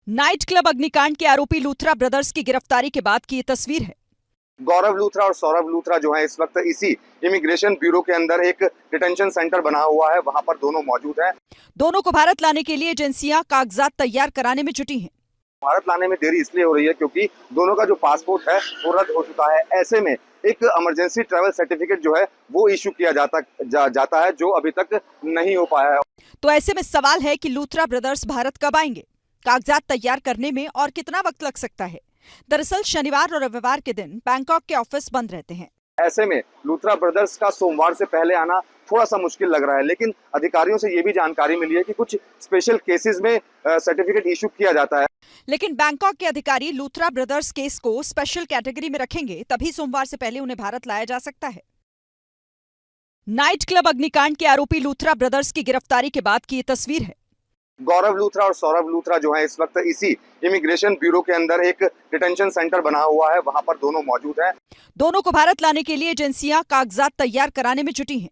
Night club अग्निकांड के आरोपी लूथरा ब्रदर्स की गिरफ्तारी के बाद की ये तस्वीर है। गौरव लूथरा और सौरभ लूथरा जो है इस वक्त इसी इमिग्रेशन ब्यूरो के अंदर एक डिटेंशन सेंटर बना हुआ है, वहां पर दोनों मौजूद हैं। दोनों को भारत लाने के लिए एजेंसियां कागजात तैयार कराने में जुटी हैं। भारत लाने में देरी इसलिए हो रही है क्योंकि दोनों का जो पासपोर्ट है वो रद्द हो चुका है। ऐसे में एक इमरजेंसी ट्रैवल सर्टिफिकेट जो है वो इशू किया जाता है, जो अभी तक नहीं हो पाया है। तो ऐसे में सवाल है कि लूथरा ब्रदर्स भारत कब आएंगे, कागजात तैयार करने में और कितना वक्त लग सकता है। दरअसल शनिवार और रविवार के दिन बैंकॉक के ऑफिस बंद रहते हैं। ऐसे में लूथरा ब्रदर्स का सोमवार से पहले आना थोड़ा सा मुश्किल लग रहा है, लेकिन अधिकारियों से ये भी जानकारी मिली है कि कुछ स्पेशल केसेस में सर्टिफिकेट इशू किया जाता है। लेकिन बैंकॉक के अधिकारी लूथरा ब्रदर्स केस को स्पेशल कैटेगरी में रखेंगे, तभी सोमवार से पहले उन्हें भारत लाया जा सकता है। नाइट क्लब अग्निकांड के आरोपी लूथरा ब्रदर्स की गिरफ्तारी के बाद की ये तस्वीर है। गौरव लूथरा और सौरभ लूथरा जो है इस वक्त इसी इमिग्रेशन ब्यूरो के अंदर एक डिटेंशन सेंटर बना हुआ है, वहां पर दोनों मौजूद हैं। दोनों को भारत लाने के लिए एजेंसियां कागजात तैयार कराने में जुटी हैं।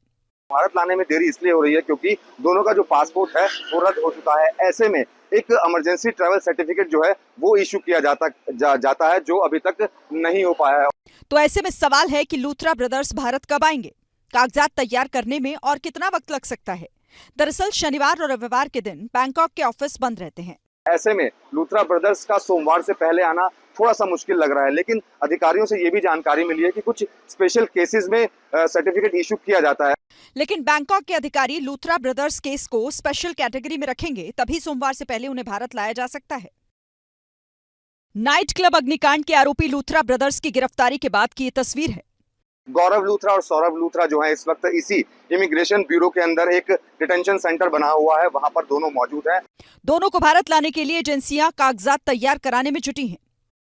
भारत लाने में देरी इसलिए हो रही है क्योंकि दोनों का जो पासपोर्ट है वो रद्द हो चुका है। ऐसे में एक इमरजेंसी ट्रैवल सर्टिफिकेट जो है वो इशू किया जाता है, जो अभी तक नहीं हो पाया है। तो ऐसे में सवाल है कि लूथरा ब्रदर्स भारत कब आएंगे, कागजात तैयार करने में और कितना वक्त लग सकता है। दरअसल शनिवार और रविवार के दिन बैंकॉक के ऑफिस बंद रहते हैं। ऐसे में लूथरा ब्रदर्स का सोमवार से पहले आना थोड़ा सा मुश्किल लग रहा है, लेकिन अधिकारियों से ये भी जानकारी मिली है कि कुछ स्पेशल केसेस में सर्टिफिकेट इशू किया जाता है। लेकिन बैंकॉक के अधिकारी लूथरा ब्रदर्स केस को स्पेशल कैटेगरी में रखेंगे, तभी सोमवार से पहले उन्हें भारत लाया जा सकता है। नाइट क्लब अग्निकांड के आरोपी लूथरा ब्रदर्स की गिरफ्तारी के बाद की ये तस्वीर है। गौरव लूथरा और सौरभ लूथरा जो है इस वक्त इसी इमिग्रेशन ब्यूरो के अंदर एक डिटेंशन सेंटर बना हुआ है, वहां पर दोनों मौजूद हैं। दोनों को भारत लाने के लिए एजेंसियां कागजात तैयार कराने में जुटी हैं।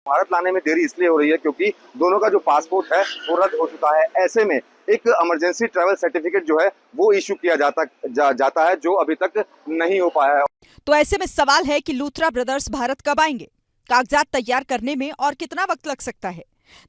भारत लाने में देरी इसलिए हो रही है क्योंकि दोनों का जो पासपोर्ट है वो रद्द हो चुका है। ऐसे में एक इमरजेंसी ट्रैवल सर्टिफिकेट जो है वो इशू किया जाता है, जो अभी तक नहीं हो पाया है। तो ऐसे में सवाल है कि लूथरा ब्रदर्स भारत कब आएंगे, कागजात तैयार करने में और कितना वक्त लग सकता है।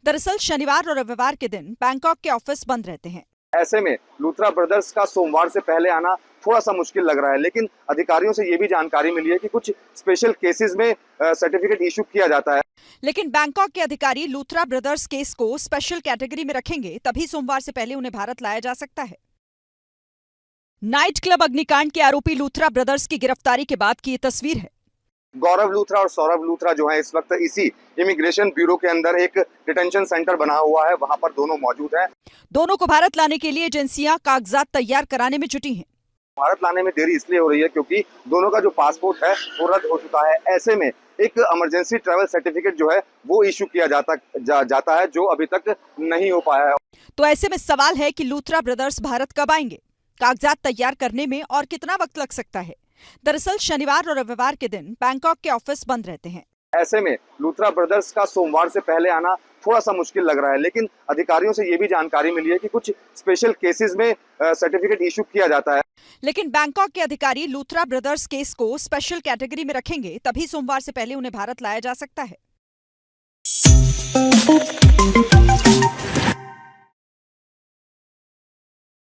दरअसल शनिवार और रविवार के दिन बैंकॉक के ऑफिस बंद रहते हैं। ऐसे में लूथरा ब्रदर्स का सोमवार से पहले आना थोड़ा सा मुश्किल लग रहा है, लेकिन अधिकारियों से ये भी जानकारी मिली है कि कुछ स्पेशल केसेस में सर्टिफिकेट इशू किया जाता है। लेकिन बैंकॉक के अधिकारी लूथरा ब्रदर्स केस को स्पेशल कैटेगरी में रखेंगे, तभी सोमवार से पहले उन्हें भारत लाया जा सकता है। नाइट क्लब अग्निकांड के आरोपी लूथरा ब्रदर्स की गिरफ्तारी के बाद की ये तस्वीर है। गौरव लूथरा और सौरभ लूथरा जो है इस वक्त इसी इमिग्रेशन ब्यूरो के अंदर एक डिटेंशन सेंटर बना हुआ है, वहां पर दोनों मौजूद हैं। दोनों को भारत लाने के लिए एजेंसियां कागजात तैयार कराने में जुटी हैं। भारत लाने में देरी इसलिए हो रही है क्योंकि दोनों का जो पासपोर्ट है वो रद्द हो चुका है। ऐसे में एक इमरजेंसी ट्रैवल सर्टिफिकेट जो है वो इशू किया जाता है, जो अभी तक नहीं हो पाया है। तो ऐसे में सवाल है कि लूथरा ब्रदर्स भारत कब आएंगे, कागजात तैयार करने में और कितना वक्त लग सकता है। दरअसल शनिवार और रविवार के दिन बैंकॉक के ऑफिस बंद रहते हैं। ऐसे में लूथरा ब्रदर्स का सोमवार से पहले आना थोड़ा सा मुश्किल लग रहा है, लेकिन अधिकारियों से ये भी जानकारी मिली है कि कुछ स्पेशल केसेस में सर्टिफिकेट इशू किया जाता है। लेकिन बैंकॉक के अधिकारी लूथरा ब्रदर्स केस को स्पेशल कैटेगरी में रखेंगे, तभी सोमवार से पहले उन्हें भारत लाया जा सकता है।